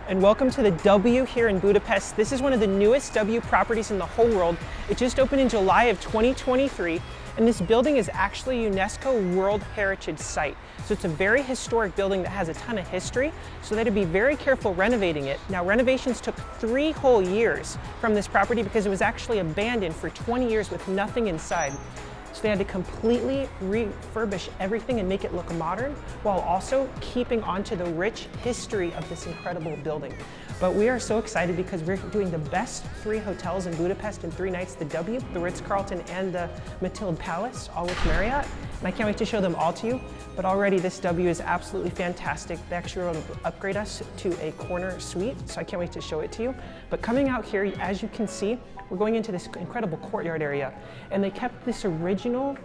And welcome to the W here in Budapest. This is one of the newest W properties in the whole world. It just opened in July of 2023, and this building is actually a UNESCO World Heritage Site. So it's a very historic building that has a ton of history, so they had to be very careful renovating it. Now, renovations took 3 whole years from this property because it was actually abandoned for 20 years with nothing inside. So they had to completely refurbish everything and make it look modern while also keeping onto the rich history of this incredible building. But we are so excited because we're doing the best 3 hotels in Budapest in 3 nights, the W, the Ritz-Carlton, and the Matilde Palace, all with Marriott. And I can't wait to show them all to you. But already this W is absolutely fantastic. They actually were able to upgrade us to a corner suite, so I can't wait to show it to you. But coming out here, as you can see, we're going into this incredible courtyard area, and they kept this original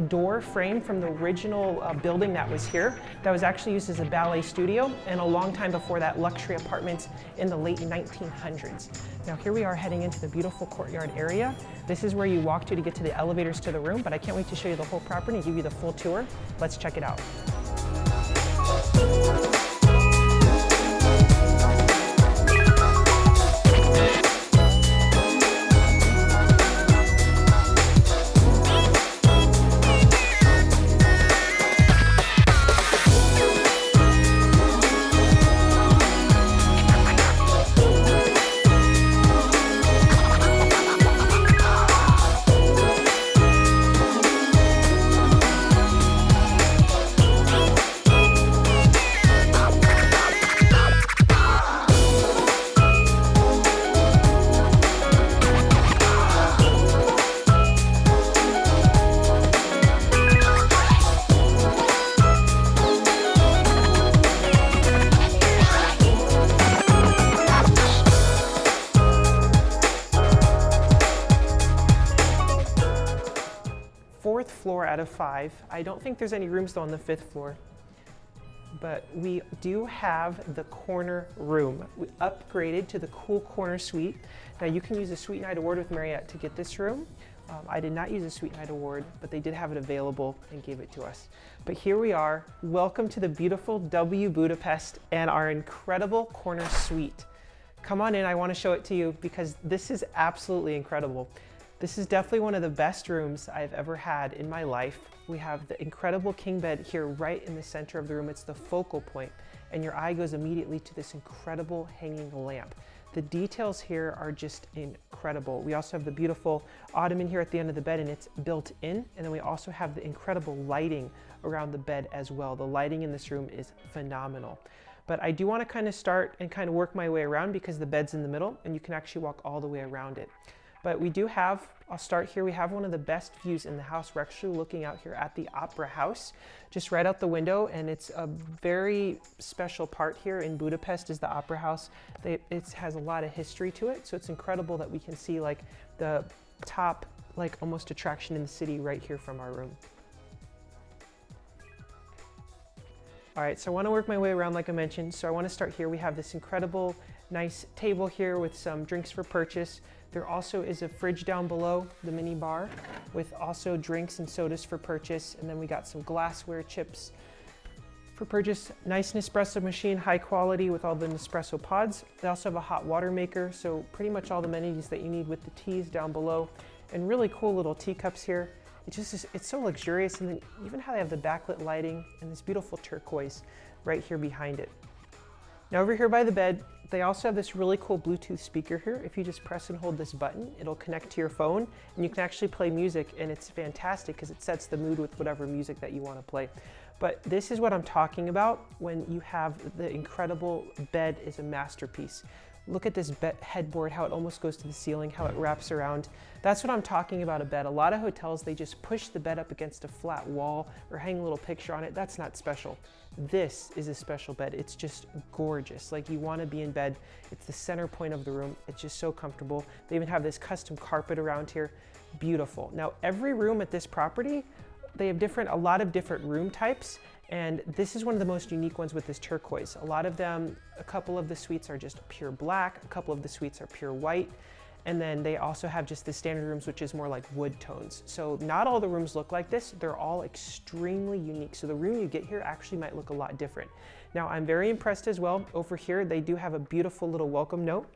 door frame from the original building that was here that was actually used as a ballet studio, and a long time before that, luxury apartments in the late 1900s. Now here we are heading into the beautiful courtyard area. This is where you walk to get to the elevators to the room, but I can't wait to show you the whole property and give you the full tour. Let's check it out. Fourth floor out of 5. I don't think there's any rooms though on the 5th floor, but we do have the corner room. We upgraded to the cool corner suite. Now you can use a Suite Night Award with Marriott to get this room. I did not use a Suite Night Award, but they did have it available and gave it to us. But here we are. Welcome to the beautiful W Budapest and our incredible corner suite. Come on in, I want to show it to you because this is absolutely incredible. This is definitely one of the best rooms I've ever had in my life. We have the incredible king bed here right in the center of the room. It's the focal point, and your eye goes immediately to this incredible hanging lamp. The details here are just incredible. We also have the beautiful ottoman here at the end of the bed, and it's built in. And then we also have the incredible lighting around the bed as well. The lighting in this room is phenomenal. But I do want to kind of start and kind of work my way around because the bed's in the middle and you can actually walk all the way around it. But we do have, I'll start here, we have one of the best views in the house. We're actually looking out here at the Opera House, just right out the window, and it's a very special part here in Budapest is the Opera House. It has a lot of history to it, so it's incredible that we can see the top, almost attraction in the city right here from our room. All right, so I want to work my way around like I mentioned. So I want to start here. We have this incredible, nice table here with some drinks for purchase. There also is a fridge down below, the mini bar, with also drinks and sodas for purchase. And then we got some glassware chips for purchase. Nice Nespresso machine, high quality with all the Nespresso pods. They also have a hot water maker, so pretty much all the amenities that you need with the teas down below. And really cool little teacups here. It's so luxurious, and then even how they have the backlit lighting and this beautiful turquoise right here behind it. Now over here by the bed, they also have this really cool Bluetooth speaker here. If you just press and hold this button, it'll connect to your phone and you can actually play music, and it's fantastic because it sets the mood with whatever music that you want to play. But this is what I'm talking about when you have the incredible bed is a masterpiece. Look at this headboard, how it almost goes to the ceiling, how it wraps around. That's what I'm talking about a bed. A lot of hotels, they just push the bed up against a flat wall or hang a little picture on it. That's not special. This is a special bed. It's just gorgeous. Like, you want to be in bed. It's the center point of the room. It's just so comfortable. They even have this custom carpet around here. Beautiful. Now, every room at this property, they have a lot of different room types. And this is one of the most unique ones with this turquoise. A lot of them, a couple of the suites are just pure black, a couple of the suites are pure white, and then they also have just the standard rooms, which is more like wood tones. So not all the rooms look like this, they're all extremely unique. So the room you get here actually might look a lot different. Now, I'm very impressed as well. Over here, they do have a beautiful little welcome note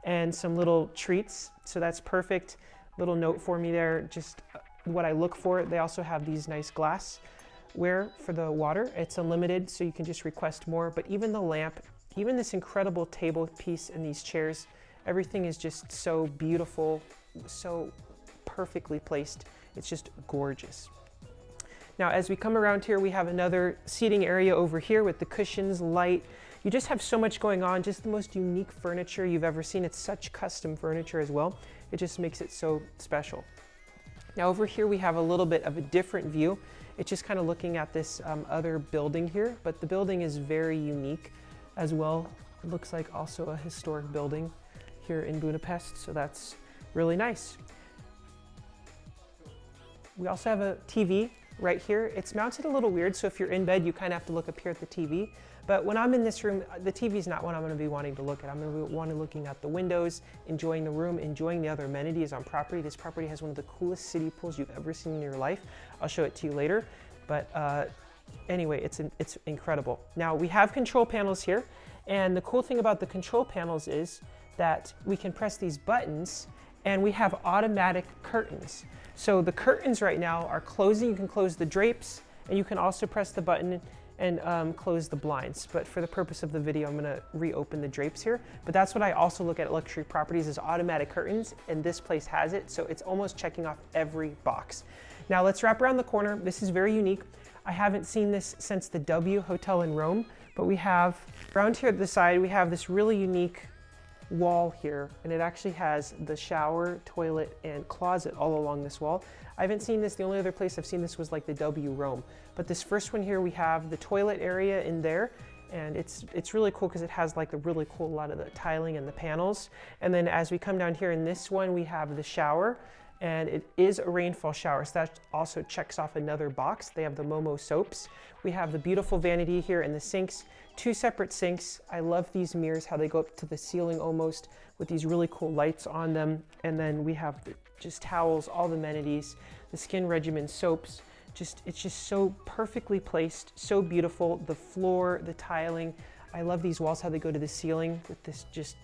and some little treats. So that's perfect. Little note for me there, just what I look for. They also have these nice glassware for the water. It's unlimited, so you can just request more. But even the lamp, even this incredible table piece and these chairs, everything is just so beautiful, so perfectly placed. It's just gorgeous. Now, as we come around here, we have another seating area over here with the cushions, light. You just have so much going on, just the most unique furniture you've ever seen. It's such custom furniture as well. It just makes it so special. Now, over here, we have a little bit of a different view. It's just kind of looking at this other building here, but the building is very unique as well. It looks like also a historic building here in Budapest, so that's really nice. We also have a TV right here. It's mounted a little weird, so if you're in bed, you kind of have to look up here at the TV. But when I'm in this room, the TV is not what I'm going to be wanting to look at. I'm going to be wanting looking at the windows, enjoying the room, enjoying the other amenities on property. This property has one of the coolest city pools you've ever seen in your life. I'll show it to you later. But anyway, it's incredible. Now, we have control panels here. And the cool thing about the control panels is that we can press these buttons and we have automatic curtains. So the curtains right now are closing. You can close the drapes and you can also press the button and close the blinds. But for the purpose of the video, I'm gonna reopen the drapes here. But that's what I also look at luxury properties is automatic curtains, and this place has it. So it's almost checking off every box. Now let's wrap around the corner. This is very unique. I haven't seen this since the W Hotel in Rome, but we have, around here at the side, we have this really unique wall here, and it actually has the shower, toilet, and closet all along this wall. I haven't seen this, the only other place I've seen this was like the W Rome. But this first one here, we have the toilet area in there, and it's really cool because it has like a really cool lot of the tiling and the panels. And then as we come down here in this one, we have the shower, and it is a rainfall shower, so that also checks off another box. They have the Momo soaps. We have the beautiful vanity here and the sinks, 2 separate sinks. I love these mirrors, how they go up to the ceiling almost with these really cool lights on them. And then we have just towels, all the amenities, the skin regimen soaps. It's just so perfectly placed, so beautiful. The floor, the tiling. I love these walls, how they go to the ceiling with this just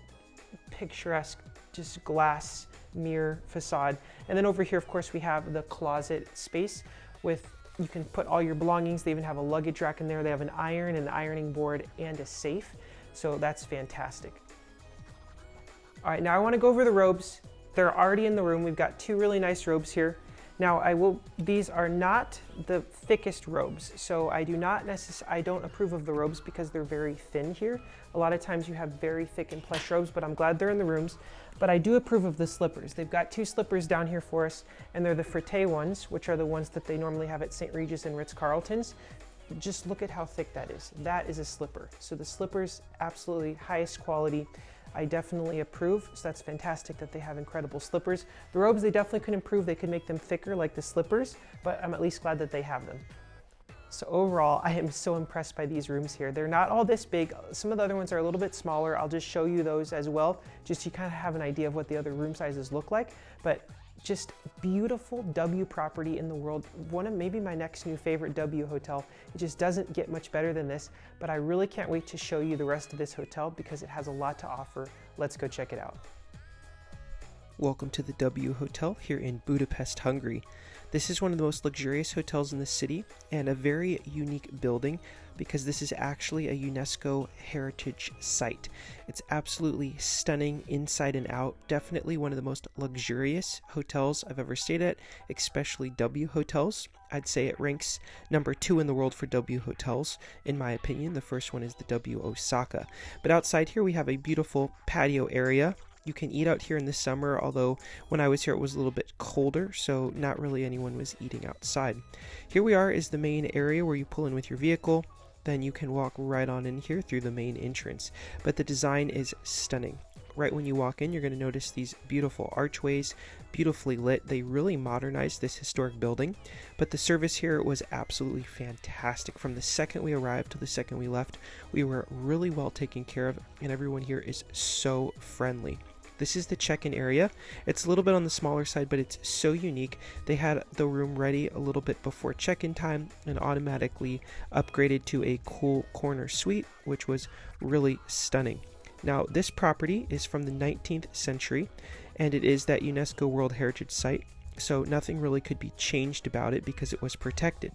picturesque, just glass mirror facade. And then over here, of course, we have the closet space with, you can put all your belongings. They even have a luggage rack in there. They have an iron, an ironing board, and a safe. So that's fantastic. All right, now I want to go over the robes. They're already in the room. We've got 2 really nice robes here. Now these are not the thickest robes. So I don't approve of the robes because they're very thin here. A lot of times you have very thick and plush robes, but I'm glad they're in the rooms. But I do approve of the slippers. They've got 2 slippers down here for us, and they're the Frette ones, which are the ones that they normally have at St. Regis and Ritz-Carlton's. Just look at how thick that is. That is a slipper. So the slippers, absolutely highest quality. I definitely approve, so that's fantastic that they have incredible slippers. The robes, they definitely could improve. They could make them thicker like the slippers, but I'm at least glad that they have them. So overall, I am so impressed by these rooms here. They're not all this big. Some of the other ones are a little bit smaller. I'll just show you those as well, just so you kind of have an idea of what the other room sizes look like. But just beautiful W property in the world. One of maybe my next new favorite W hotel. It just doesn't get much better than this, but I really can't wait to show you the rest of this hotel because it has a lot to offer. Let's go check it out. Welcome to the W Hotel here in Budapest, Hungary. This is one of the most luxurious hotels in the city and a very unique building because this is actually a UNESCO heritage site. It's absolutely stunning inside and out. Definitely one of the most luxurious hotels I've ever stayed at, especially W hotels. I'd say it ranks number 2 in the world for W hotels, in my opinion. The first one is the W Osaka. But outside here we have a beautiful patio area. You can eat out here in the summer, although when I was here it was a little bit colder, so not really anyone was eating outside. Here we are is the main area where you pull in with your vehicle. Then you can walk right on in here through the main entrance. But the design is stunning. Right when you walk in, you're going to notice these beautiful archways, beautifully lit. They really modernized this historic building, but the service here was absolutely fantastic. From the second we arrived to the second we left, we were really well taken care of, and everyone here is so friendly. This is the check-in area. It's a little bit on the smaller side, but it's so unique. They had the room ready a little bit before check-in time and automatically upgraded to a cool corner suite, which was really stunning. Now, this property is from the 19th century, and it is that UNESCO World Heritage Site, so nothing really could be changed about it because it was protected.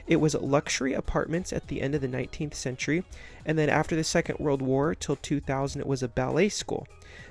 It was luxury apartments at the end of the 19th century, and then after the Second World War till 2000, it was a ballet school.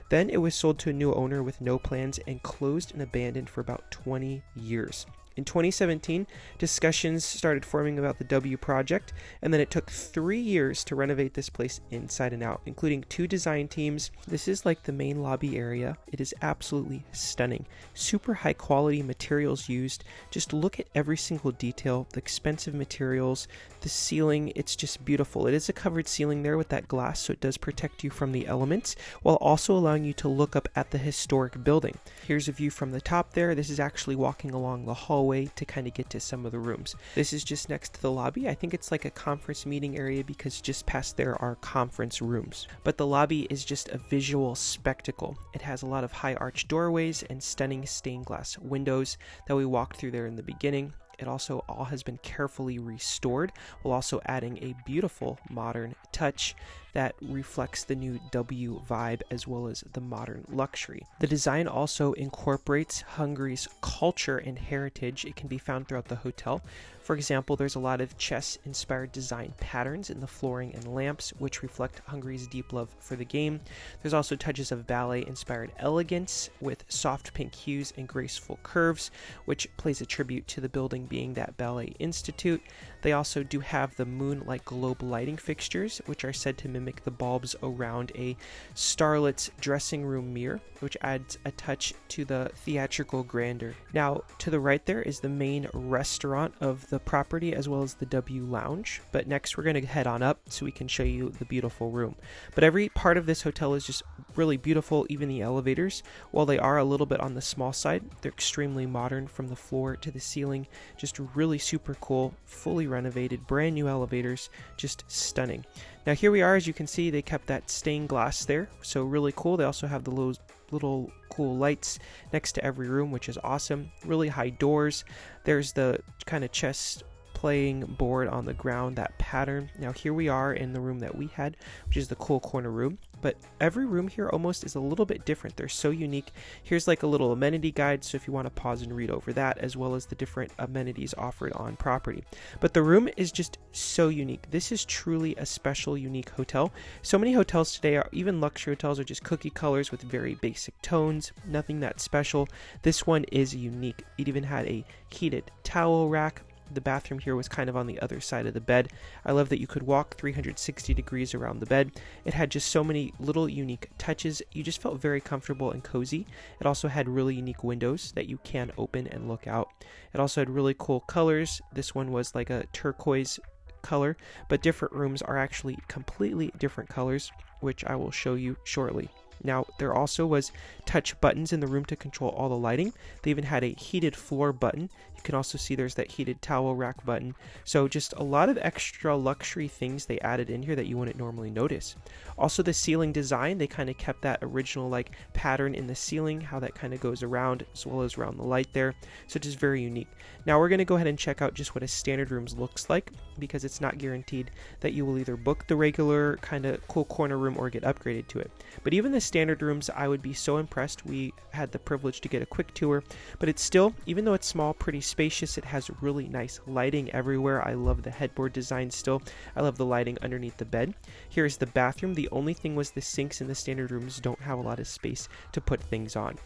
Then it was sold to a new owner with no plans and closed and abandoned for about 20 years. In 2017, discussions started forming about the W project, and then it took 3 years to renovate this place inside and out, including 2 design teams. This is like the main lobby area. It is absolutely stunning. Super high quality materials used. Just look at every single detail, the expensive materials, the ceiling. It's just beautiful. It is a covered ceiling there with that glass, so it does protect you from the elements, while also allowing you to look up at the historic building. Here's a view from the top there. This is actually walking along the hallway to kind of get to some of the rooms. This is just next to the lobby. I think it's like a conference meeting area because just past there are conference rooms. But the lobby is just a visual spectacle. It has a lot of high arch doorways and stunning stained glass windows that we walked through there in the beginning. It also all has been carefully restored, while also adding a beautiful modern touch that reflects the new W vibe as well as the modern luxury. The design also incorporates Hungary's culture and heritage. It can be found throughout the hotel. For example, there's a lot of chess-inspired design patterns in the flooring and lamps, which reflect Hungary's deep love for the game. There's also touches of ballet-inspired elegance with soft pink hues and graceful curves, which plays a tribute to the building being that ballet institute. They also do have the moon-like globe lighting fixtures, which are said to mimic the bulbs around a starlet's dressing room mirror, which adds a touch to the theatrical grandeur. Now, to the right there is the main restaurant of the property as well as the W Lounge, but next we're going to head on up so we can show you the beautiful room. But every part of this hotel is just really beautiful, even the elevators. While they are a little bit on the small side, they're extremely modern from the floor to the ceiling, just really super cool, fully renovated, brand new elevators, just stunning. Now here we are, as you can see, they kept that stained glass there, so really cool. They also have the little cool lights next to every room, which is awesome. Really high doors. There's the kind of chess playing board on the ground, that pattern. Now here we are in the room that we had, which is the cool corner room, but every room here almost is a little bit different. They're so unique. Here's like a little amenity guide, so if you want to pause and read over that, as well as the different amenities offered on property. But the room is just so unique. This is truly a special, unique hotel. So many hotels today, are even luxury hotels, are just cookie colors with very basic tones, nothing that special. This one is unique. It even had a heated towel rack. The bathroom here was kind of on the other side of the bed. I love that you could walk 360 degrees around the bed. It had just so many little unique touches. You just felt very comfortable and cozy. It also had really unique windows that you can open and look out. It also had really cool colors. This one was like a turquoise color, but different rooms are actually completely different colors, which I will show you shortly. Now, there also was touch buttons in the room to control all the lighting. They even had a heated floor button. You can also see there's that heated towel rack button. So just a lot of extra luxury things they added in here that you wouldn't normally notice. Also, the ceiling design, they kind of kept that original like pattern in the ceiling, how that kind of goes around, as well as around the light there. So just very unique. Now we're going to go ahead and check out just what a standard room looks like, because it's not guaranteed that you will either book the regular kind of cool corner room or get upgraded to it. But even the standard rooms, I would be so impressed. We had the privilege to get a quick tour, but it's still, even though it's small, pretty spacious. It has really nice lighting everywhere. I love the headboard design still. I love the lighting underneath the bed. Here's the bathroom. The only thing was the sinks in the standard rooms don't have a lot of space to put things on.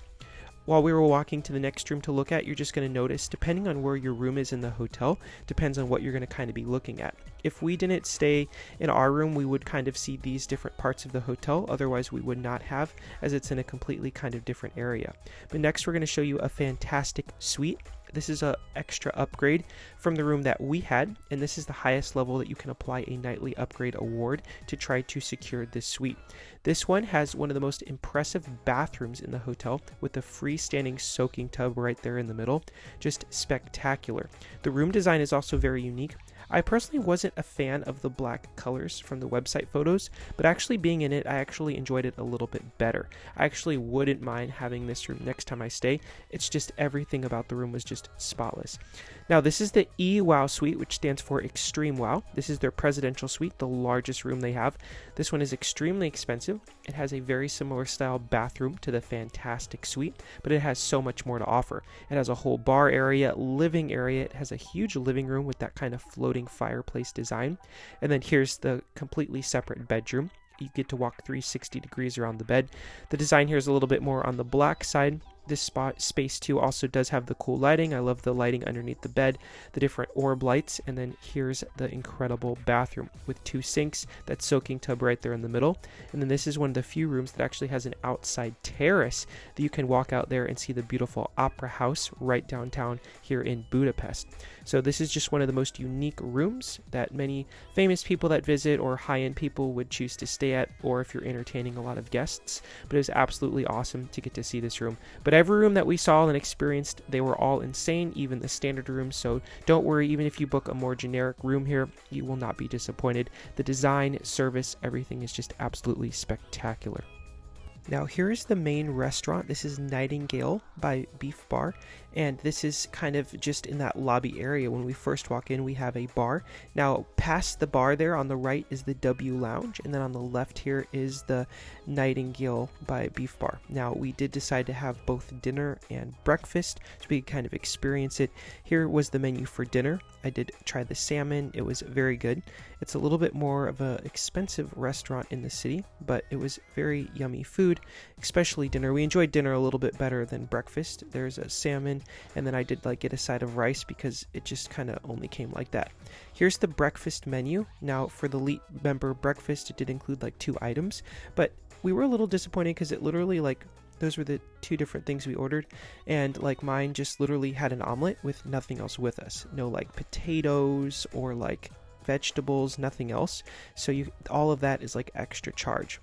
While we were walking to the next room to look at, you're just going to notice, depending on where your room is in the hotel, depends on what you're going to kind of be looking at. If we didn't stay in our room, we would kind of see these different parts of the hotel. Otherwise, we would not have, as it's in a completely kind of different area. But next, we're going to show you a fantastic suite. This is an extra upgrade from the room that we had, and this is the highest level that you can apply a nightly upgrade award to try to secure this suite. This one has one of the most impressive bathrooms in the hotel with a freestanding soaking tub right there in the middle. Just spectacular. The room design is also very unique. I personally wasn't a fan of the black colors from the website photos, but actually being in it, I actually enjoyed it a little bit better. I actually wouldn't mind having this room next time I stay. It's just everything about the room was just spotless. Now, this is the EWow suite, which stands for Extreme Wow. This is their presidential suite, the largest room they have. This one is extremely expensive. It has a very similar style bathroom to the fantastic suite, but it has so much more to offer. It has a whole bar area, living area. It has a huge living room with that kind of floating fireplace design. And then here's the completely separate bedroom. You get to walk 360 degrees around the bed. The design here is a little bit more on the black side. This space too also does have the cool lighting. I love the lighting underneath the bed, the different orb lights, and then here's the incredible bathroom with 2 sinks, that soaking tub right there in the middle. And then this is one of the few rooms that actually has an outside terrace that you can walk out there and see the beautiful opera house right downtown here in Budapest. So this is just one of the most unique rooms that many famous people that visit or high-end people would choose to stay at, or if you're entertaining a lot of guests. But it was absolutely awesome to get to see this room. But every room that we saw and experienced, they were all insane, even the standard rooms. So don't worry, even if you book a more generic room here, you will not be disappointed. The design, service, everything is just absolutely spectacular. Now here's the main restaurant. This is Nightingale by Beef Bar, and this is kind of just in that lobby area. When we first walk in, we have a bar. Now past the bar there on the right is the W Lounge, and then on the left here is the Nightingale by Beef Bar. Now we did decide to have both dinner and breakfast so we could kind of experience it. Here was the menu for dinner. I did try the salmon. It was very good. It's a little bit more of an expensive restaurant in the city, but it was very yummy food, especially dinner. We enjoyed dinner a little bit better than breakfast. There's a salmon, and then I did get a side of rice because it just kind of only came like that. Here's the breakfast menu. Now for the elite member breakfast, it did include 2 items, but we were a little disappointed because it literally those were the 2 different things we ordered, and mine just literally had an omelet with nothing else with us. No potatoes or vegetables, nothing else. So all of that is extra charge.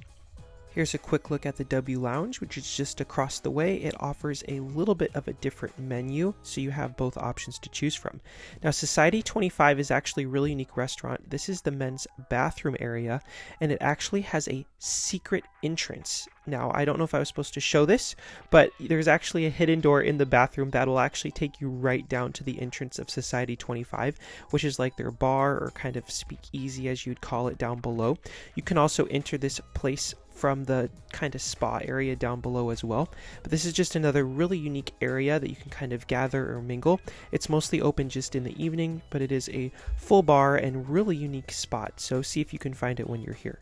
Here's a quick look at the W Lounge, which is just across the way. It offers a little bit of a different menu, so you have both options to choose from. Now, Society 25 is actually a really unique restaurant. This is the men's bathroom area, and it actually has a secret entrance. Now, I don't know if I was supposed to show this, but there's actually a hidden door in the bathroom that will actually take you right down to the entrance of Society 25, which is their bar or kind of speakeasy, as you'd call it, down below. You can also enter this place from the kind of spa area down below as well. But this is just another really unique area that you can kind of gather or mingle. It's mostly open just in the evening, but it is a full bar and really unique spot. So see if you can find it when you're here.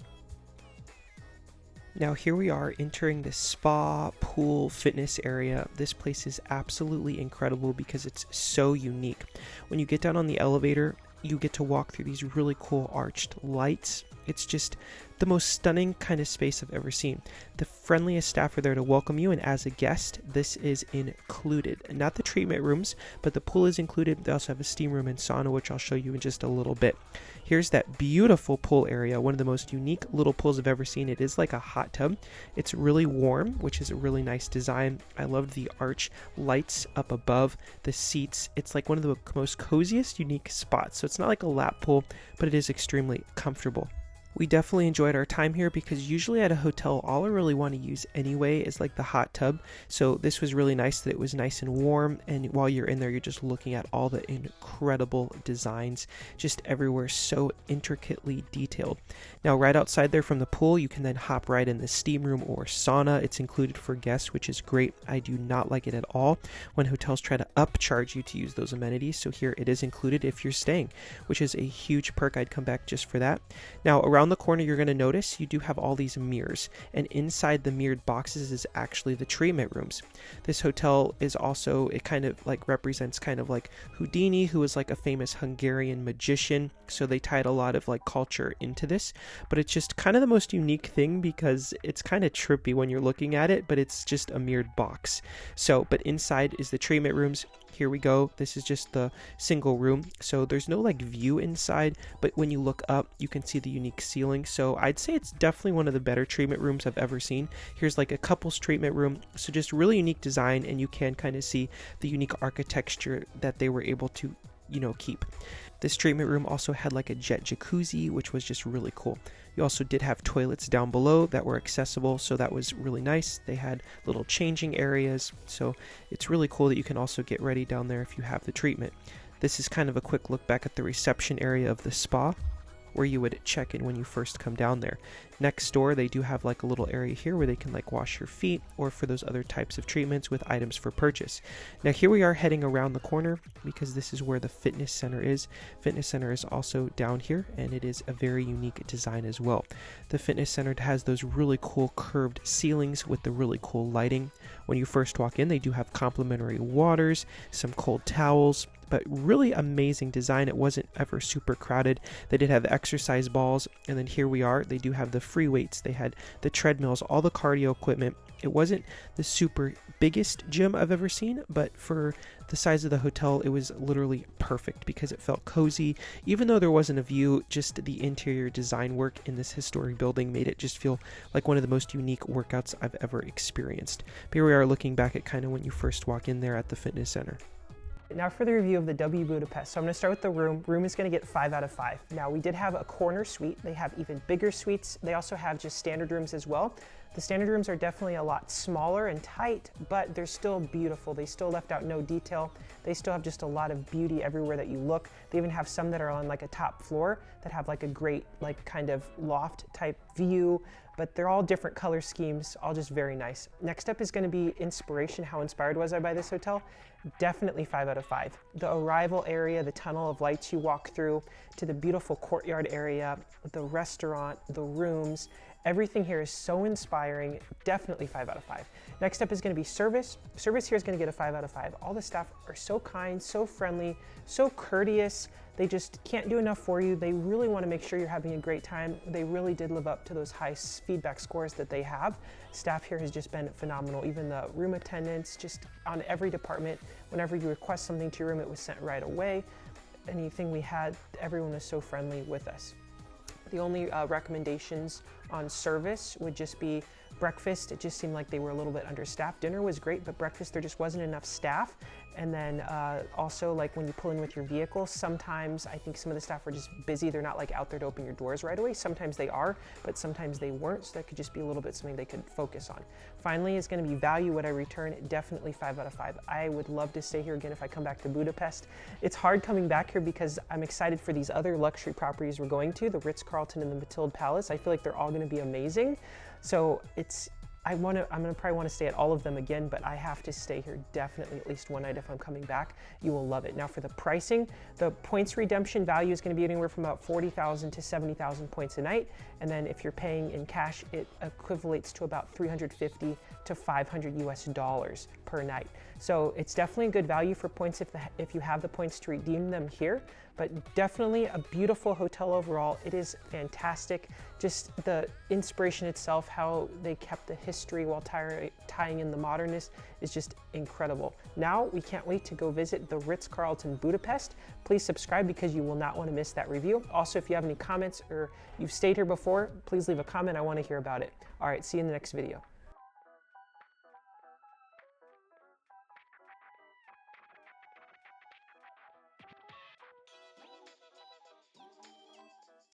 Now here we are entering the spa, pool, fitness area. This place is absolutely incredible because it's so unique. When you get down on the elevator, you get to walk through these really cool arched lights. It's just the most stunning kind of space I've ever seen. The friendliest staff are there to welcome you, and as a guest, this is included. Not the treatment rooms, but the pool is included. They also have a steam room and sauna, which I'll show you in just a little bit. Here's that beautiful pool area, one of the most unique little pools I've ever seen. It is like a hot tub. It's really warm, which is a really nice design. I loved the arch lights up above, the seats. It's one of the most coziest, unique spots. So it's not like a lap pool, but it is extremely comfortable. We definitely enjoyed our time here because usually at a hotel, all I really want to use anyway is like the hot tub. So this was really nice that it was nice and warm. And while you're in there, you're just looking at all the incredible designs just everywhere, so intricately detailed. Now, right outside there from the pool, you can then hop right in the steam room or sauna. It's included for guests, which is great. I do not like it at all when hotels try to upcharge you to use those amenities. So here it is included if you're staying, which is a huge perk. I'd come back just for that. Now, around the corner, you're going to notice you do have all these mirrors, and inside the mirrored boxes is actually the treatment rooms. This hotel is also, it kind of like represents kind of like Houdini, who was like a famous Hungarian magician. So they tied a lot of like culture into this, but it's just kind of the most unique thing because it's kind of trippy when you're looking at it, but it's just a mirrored box. So, but inside is the treatment rooms. Here we go. This is just the single room. So there's no like view inside, but when you look up, you can see the unique ceiling. So I'd say it's definitely one of the better treatment rooms I've ever seen. Here's like a couples treatment room. So just really unique design, and you can kind of see the unique architecture that they were able to, keep. This treatment room also had like a jet jacuzzi, which was just really cool. You also did have toilets down below that were accessible, so that was really nice. They had little changing areas, so it's really cool that you can also get ready down there if you have the treatment. This is kind of a quick look back at the reception area of the spa, where you would check in when you first come down there. Next door, they do have like a little area here where they can like wash your feet, or for those other types of treatments with items for purchase. Now here we are heading around the corner because this is where the fitness center is. Fitness center is also down here, and it is a very unique design as well. The fitness center has those really cool curved ceilings with the really cool lighting. When you first walk in, they do have complimentary waters, some cold towels, but really amazing design. It wasn't ever super crowded. They did have exercise balls, and then here we are. They do have the free weights. They had the treadmills, all the cardio equipment. It wasn't the super biggest gym I've ever seen, but for the size of the hotel, it was literally perfect because it felt cozy. Even though there wasn't a view, just the interior design work in this historic building made it just feel like one of the most unique workouts I've ever experienced. But here we are looking back at kind of when you first walk in there at the fitness center. Now for the review of the W Budapest. So I'm going to start with the room. Room is going to get 5 out of 5. Now we did have a corner suite. They have even bigger suites. They also have just standard rooms as well. The standard rooms are definitely a lot smaller and tight, but they're still beautiful. They still left out no detail. They still have just a lot of beauty everywhere that you look. They even have some that are on like a top floor that have like a great like kind of loft type view, but they're all different color schemes, all just very nice. Next up is going to be inspiration. How inspired was I by this hotel? Definitely 5 out of 5. The arrival area, the tunnel of lights you walk through, to the beautiful courtyard area, the restaurant, the rooms, everything here is so inspiring. Definitely 5 out of 5. Next up is going to be service. Service here is going to get a 5 out of 5. All the staff are so kind, so friendly, so courteous. They just can't do enough for you. They really want to make sure you're having a great time. They really did live up to those high feedback scores that they have. Staff here has just been phenomenal. Even the room attendants, just on every department, whenever you request something to your room, it was sent right away. Anything we had, everyone was so friendly with us. The only recommendations on service would just be breakfast. It just seemed like they were a little bit understaffed. Dinner was great, but breakfast, there just wasn't enough staff. And then also like when you pull in with your vehicle, sometimes I think some of the staff were just busy. They're not like out there to open your doors right away. Sometimes they are, but sometimes they weren't. So that could just be a little bit something they could focus on. Finally is going to be value. Would I return? Definitely 5 out of 5. I would love to stay here again if I come back to Budapest. It's hard coming back here because I'm excited for these other luxury properties we're going to, the Ritz-Carlton and the Matilda Palace. I feel like they're all going to be amazing. So I'm gonna probably want to stay at all of them again, but I have to stay here definitely at least one night if I'm coming back. You will love it. Now for the pricing, the points redemption value is going to be anywhere from about 40,000 to 70,000 points a night. And then if you're paying in cash, it equivalates to about 350 to 500 US dollars per night. So it's definitely a good value for points if you have the points to redeem them here, but definitely a beautiful hotel overall. It is fantastic. Just the inspiration itself, how they kept the history while tying in the modernness is just incredible. Now we can't wait to go visit the Ritz-Carlton Budapest. Please subscribe because you will not want to miss that review. Also, if you have any comments or you've stayed here before, please leave a comment. I want to hear about it. All right, see you in the next video.